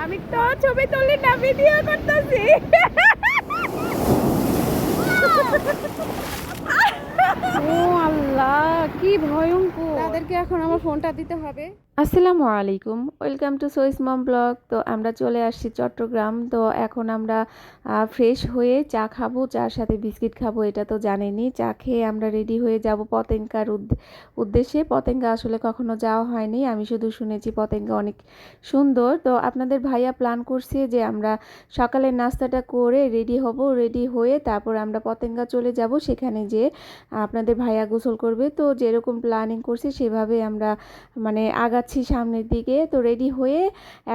আমি তো ছবি তুলি না, ভিডিও করতেছি। ও আল্লাহ, কি ভয়ঙ্কর! তাদেরকে এখন আমার ফোনটা দিতে হবে। আসসালামু আলাইকুম, ওয়েলকাম টু সোইস মম ব্লগ। তো আমরা চলে আসছি চট্টগ্রাম। তো এখন আমরা ফ্রেশ হয়ে চা খাবো, চার সাথে বিস্কিট খাবো, এটা তো জানেনই। চা খেয়ে আমরা রেডি হয়ে যাব পতেঙ্গার উদ্দেশ্যে। পতেঙ্গা আসলে কখনো যাওয়া হয়নি, আমি শুধু শুনেছি পতেঙ্গা অনেক সুন্দর। তো আপনাদের ভাইয়া প্ল্যান করছে যে আমরা সকালের নাস্তাটা করে রেডি হব, রেডি হয়ে তারপর আমরা পতেঙ্গা চলে যাব। সেখানে যে আপনাদের ভাইয়া গোসল করবে, তো যেরকম প্ল্যানিং করছি সেভাবে আমরা মানে আগাচ্ছি সামনের দিকে। তো রেডি হয়ে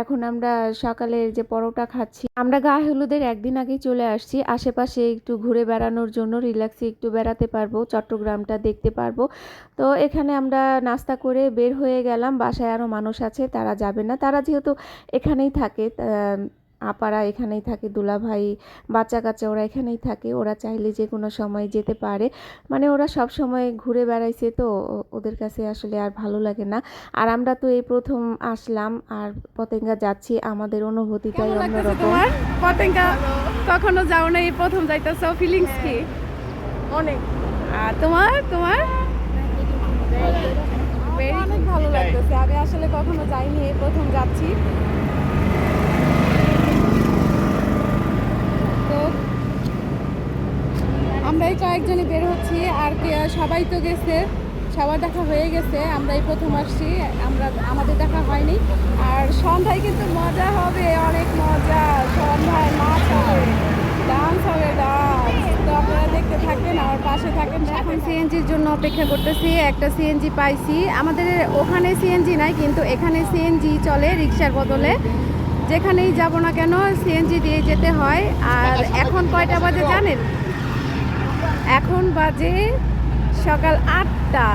এখন আমরা সকালের যে পরোটা খাচ্ছি। আমরা গায়ে হলুদের একদিন আগেই চলে আসছি, আশেপাশে একটু ঘুরে বেড়ানোর জন্য, রিল্যাক্সে একটু বেড়াতে পারবো, চট্টগ্রামটা দেখতে পারবো। তো এখানে আমরা নাস্তা করে বের হয়ে গেলাম। বাসায় আরও মানুষ আছে, তারা যাবে না, তারা যেহেতু এখানেই থাকে, আপারা এখানেই থাকে, দুলাভাই, বাচ্চা কাচ্চা ওরা এখানেই থাকে, ওরা চাইলে যে কোনো সময় যেতে পারে। মানে ওরা সব সময় ঘুরে বেড়াইছে, তো ওদের কাছে আসলে আর ভালো লাগে না। আর আমরা তো এই প্রথম আসলাম আর পতেঙ্গা যাচ্ছি, আমাদের অনুভূতিটাই কেমন লাগতেছে অন্যরকম। তোমার? পতেঙ্গা কখনো যাও না, এই প্রথম যাইতেছো, ফিলিংস কি? অনেক আর তোমার তোমার অনেক ভালো লাগতেছে। আমি আসলে কখনো যাইনি, এই প্রথম যাচ্ছি। তো আমরা এই কয়েকজনই বের হচ্ছি, আর সবাই তো গেছে, সবার দেখা হয়ে গেছে। আমরা এই প্রথম আসছি, আমাদের দেখা হয়নি। আর সন্ধ্যায় কিন্তু মজা হবে, অনেক মজা। সন্ধ্যায় নাচ হবে, ডান্স হবে, ডান্স। তো আপনারা দেখতে থাকবেন, আমার পাশে থাকেন। এখন সিএনজির জন্য অপেক্ষা করতেছি, একটা সিএনজি পাইছি। আমাদের ওখানে সিএনজি নাই, কিন্তু এখানে সিএনজি চলে রিক্সার বদলে। যেখানেই যাব না কেন সিএনজি দিয়ে যেতে হয়। আর এখন কয়টা বাজে জানেন? এখন বাজে সকাল 8টা।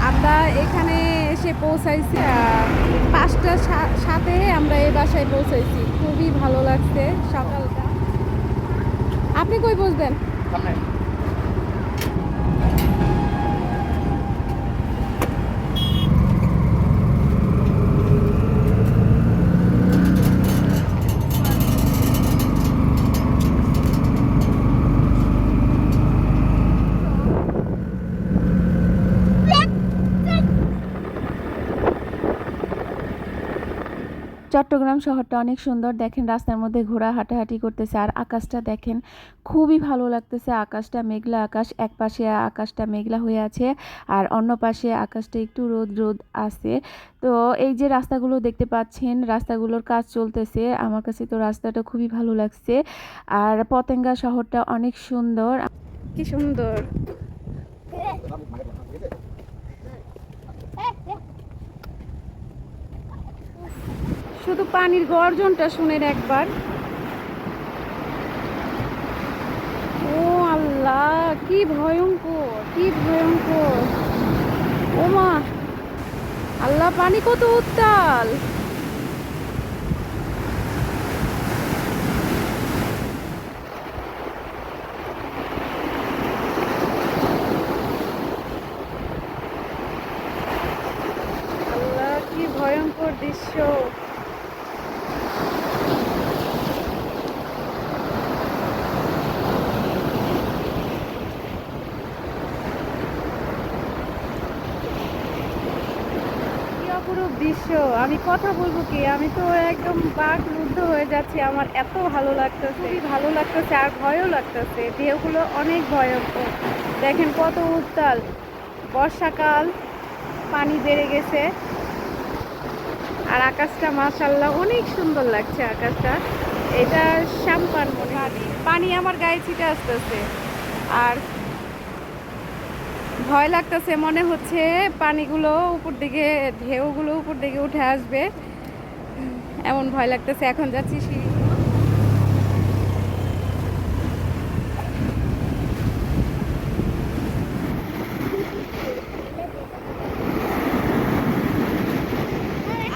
আমরা এখানে এসে পৌঁছাইছি 5টা 7-এ আমরা এই বাসায় পৌঁছাইছি। খুবই ভালো লাগছে সকালটা। আপনি কই বসবেন? চট্টগ্রাম শহরটা অনেক সুন্দর, দেখেন রাস্তার মধ্যে ঘোড়া হাঁটাহাঁটি করতেছে। আর আকাশটা দেখেন, খুবই ভালো লাগতেছে। আকাশটা মেঘলা আকাশ, এক পাশে আকাশটা মেঘলা হয়ে আছে আর অন্য পাশে আকাশটা একটু রোদ রোদ আছে। তো এই যে রাস্তাগুলো দেখতে পাচ্ছেন, রাস্তাগুলোর কাজ চলতেছে। আমার কাছে তো রাস্তাটা খুবই ভালো লাগছে। আর পতেঙ্গা শহরটা অনেক সুন্দর। কি সুন্দর! শুধু পানির গর্জনটা শুনেন একবার। ও আল্লাহ, কি ভয়ঙ্কর, কি ভয়ঙ্কর! ও মা, আল্লাহ, পানি কত উত্তাল! আল্লাহ, কি ভয়ঙ্কর দৃশ্য! কি অপরূপ দৃশ্য! আমি কথা বলবো কি, আমি তো একদম বাকরুদ্ধ হয়ে যাচ্ছি। আমার এত ভালো লাগতেছে, খুবই ভালো লাগতেছে, আর ভয়ও লাগতেছে। ঢেউগুলো অনেক ভয়ঙ্কর, দেখেন কত উত্তাল। বর্ষাকাল, পানি বেড়ে গেছে। আর আকাশটা মাশাআল্লাহ অনেক সুন্দর লাগছে আকাশটা। এটা শ্যামপান মনে হয়। পানি আমার গায়ে ছিটে আসতেছে, আর ভয় লাগতেছে। মনে হচ্ছে পানিগুলো উপর দিকে, ঢেউগুলো উপর দিকে উঠে আসবে, এমন ভয় লাগতেছে। এখন যাচ্ছি সিঁড়ি।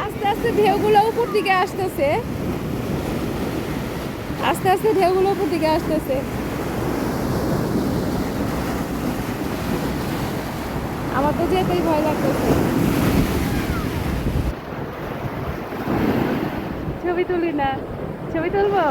আস্তে আস্তে ঢেউগুলো উপর দিকে আসতেছে, আস্তে আস্তে ঢেউগুলো উপর দিকে আসতেছে। আমার তো যেতেই ভয় লাগতেছে। ছবি তুলি না। ছবি তুলবো?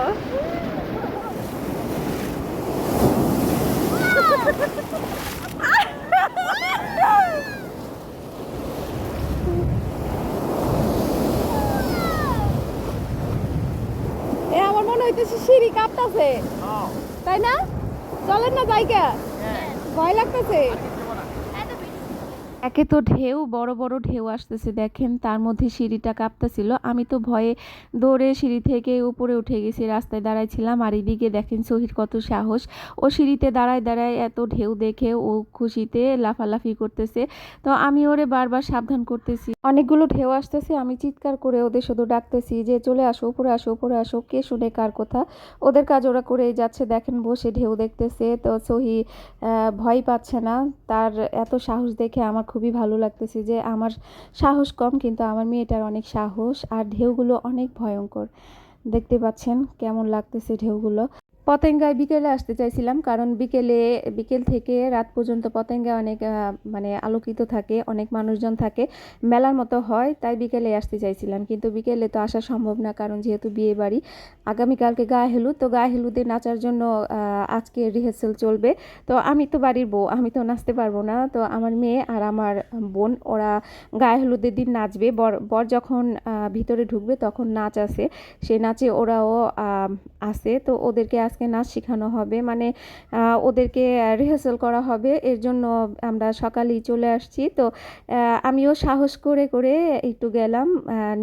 এ আমার মনে হইতেছে সিঁড়ি কাঁপতাছে, তাই না? চলেন না জায়গা, ভয় লাগতেছে। একে তো ঢেউ, বড় বড় ঢেউ আসতেছে দেখেন, তার মধ্যে সিঁড়িটা কাঁপতেছিল। আমি তো ভয়ে দৌড়ে সিঁড়ি থেকে উপরে উঠে গেছি, রাস্তায় দাঁড়াইছিলাম। আর এদিকে দেখেন সোহির কত সাহস, ও সিঁড়িতে দাঁড়ায় দাঁড়ায় এত ঢেউ দেখে ও খুশিতে লাফালাফি করতেছে। তো আমি ওরে বারবার সাবধান করতেছি। অনেকগুলো ঢেউ আসতেছে, আমি চিৎকার করে ওদের শুধু ডাকতেছি যে চলে আসো, উপরে আসো, উপরে আসো। কে শুনে কার কথা, ওদের কাজ ওরা করেই যাচ্ছে। দেখেন বসে ঢেউ দেখতেছে। তো সোহি ভয় পাচ্ছে না, তার এত সাহস দেখে আমার খুবই ভালো লাগতেছে যে আমার সাহস কম কিন্তু আমার মেয়েটার অনেক সাহস। আর ঢেউগুলো অনেক ভয়ঙ্কর, দেখতে পাচ্ছেন কেমন লাগতেছে ঢেউগুলো। পতেঙ্গায় বিকেলে আসতে চাইছিলাম, কারণ বিকেল থেকে রাত পর্যন্ত পতেঙ্গা অনেক মানে আলোকিত থাকে, অনেক মানুষজন থাকে, মেলার মতো হয়, তাই বিকেলে আসতে চাইছিলাম। কিন্তু বিকেলে তো আসা সম্ভব না, কারণ যেহেতু বিয়ে বাড়ি, আগামীকালকে গায়ে হলুদ, তো গায়ে হলুদে নাচার জন্য আজকে রিহার্সেল চলবে। তো আমি তো বাড়ির বউ, আমি তো নাচতে পারবো না। তো আমার মেয়ে আর আমার বোন ওরা গায়ে হলুদের দিন নাচবে। বর যখন ভিতরে ঢুকবে তখন নাচ আছে, সে নাচে ওরাও আছে। তো ওদেরকে আজকে নাচ শেখানো হবে, মানে ওদেরকে রিহার্সাল করা হবে। এর জন্য আমরা সকালেই চলে আসছি। তো আমিও সাহস করে করে একটু গেলাম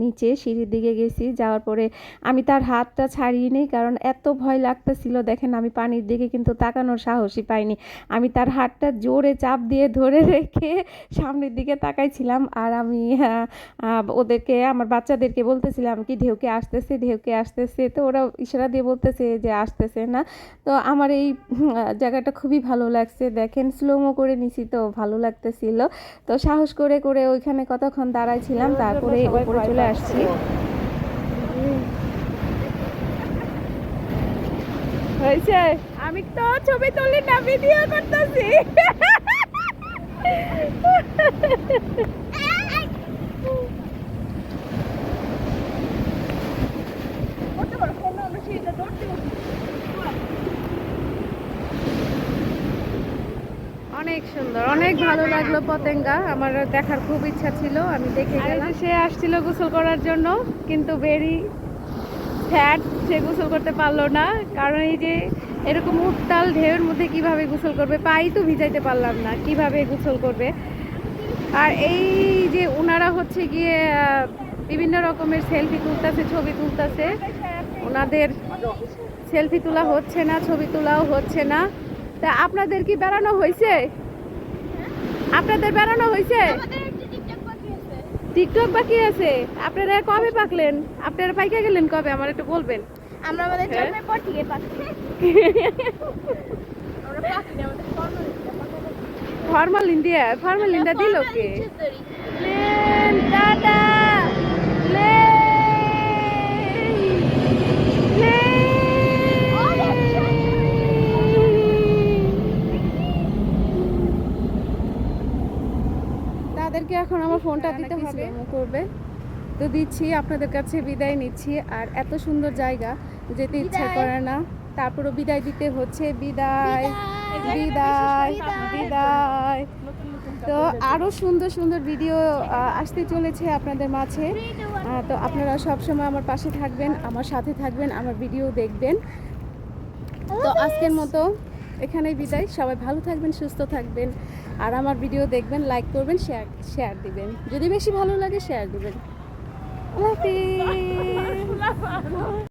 নিচে, সিঁড়ির দিকে গেছি। যাওয়ার পরে আমি তার হাতটা ছাড়িয়ে নিই, কারণ এত ভয় লাগতেছিল। দেখেন আমি পানির দিকে কিন্তু তাকানোর সাহসই পাইনি। আমি তার হাতটা জোরে চাপ দিয়ে ধরে রেখে সামনের দিকে তাকাইছিলাম। আর আমি ওদেরকে, আমার বাচ্চাদেরকে বলতেছিলাম কি ঢেউকে আসতেছে, ঢেউকে আসতেছে। তো ওরা ইশারা দিয়ে বলতেছে যে আসতেছে না। তো আমার এই জায়গাটা খুবই ভালো লাগছে। দেখেন স্লোমো করে নিছি, তো ভালো লাগতেছিল। তো সাহস করে করে ওইখানে কতক্ষণ দাঁড়াইছিলাম, তারপরে উপরে চলে আসছি। হয়েছে, আমি তো ছবি তুলি না, ভিডিও করতেছি। অনেক সুন্দর, অনেক ভালো লাগলো পতেঙ্গা। আমার দেখার খুব ইচ্ছা ছিল, আমি দেখে গেলাম। সে আসছিল গোসল করার জন্য, কিন্তু ভেরি স্যাড, সে গোসল করতে পারলো না। কারণ এই যে এরকম উত্তাল ঢেউয়ের মধ্যে কিভাবে গোসল করবে, পাই তো ভিজাইতে পারলাম না, কিভাবে গোসল করবে। আর এই যে ওনারা হচ্ছে গিয়ে বিভিন্ন রকমের সেলফি তুলতেছে, ছবি তুলতেছে। ওনাদের সেলফি তোলা হচ্ছে না, ছবি তোলাও হচ্ছে না। তা আপনাদের কি বেড়ানো হয়েছে? আপনাদের বেড়ানো হয়েছে? টিকটক বাকি আছে? আপনারা কবে পাকলেন? আপনারা পাইকা গেলেন কবে, আমার একটু বলবেন। আমরা আমাদের জন্মের পর থেকে পাচ্ছি। আমরা পাচ্ছি না, আমাদের ফরমালিন দিয়ে, ফরমালিনটা দিল কে? লেন টাটা, তাদেরকে এখন আমার ফোনটা দিতে হবে, করবে তো দিচ্ছি। আপনাদের কাছে বিদায় নিচ্ছি। আর এত সুন্দর জায়গা, যেতে ইচ্ছা করে না, তারপরও বিদায় দিতে হচ্ছে। বিদায় বিদায় বিদায়। তো আরও সুন্দর সুন্দর ভিডিও আসতে চলেছে আপনাদের মাঝে। তো আপনারা সবসময় আমার পাশে থাকবেন, আমার সাথে থাকবেন, আমার ভিডিও দেখবেন। তো আজকের মতো এখানেই বিদায়। সবাই ভালো থাকবেন, সুস্থ থাকবেন, আর আমার ভিডিও দেখবেন, লাইক করবেন, শেয়ার দিবেন, যদি বেশি ভালো লাগে শেয়ার দিবেন। আল্লাহ হাফিজ।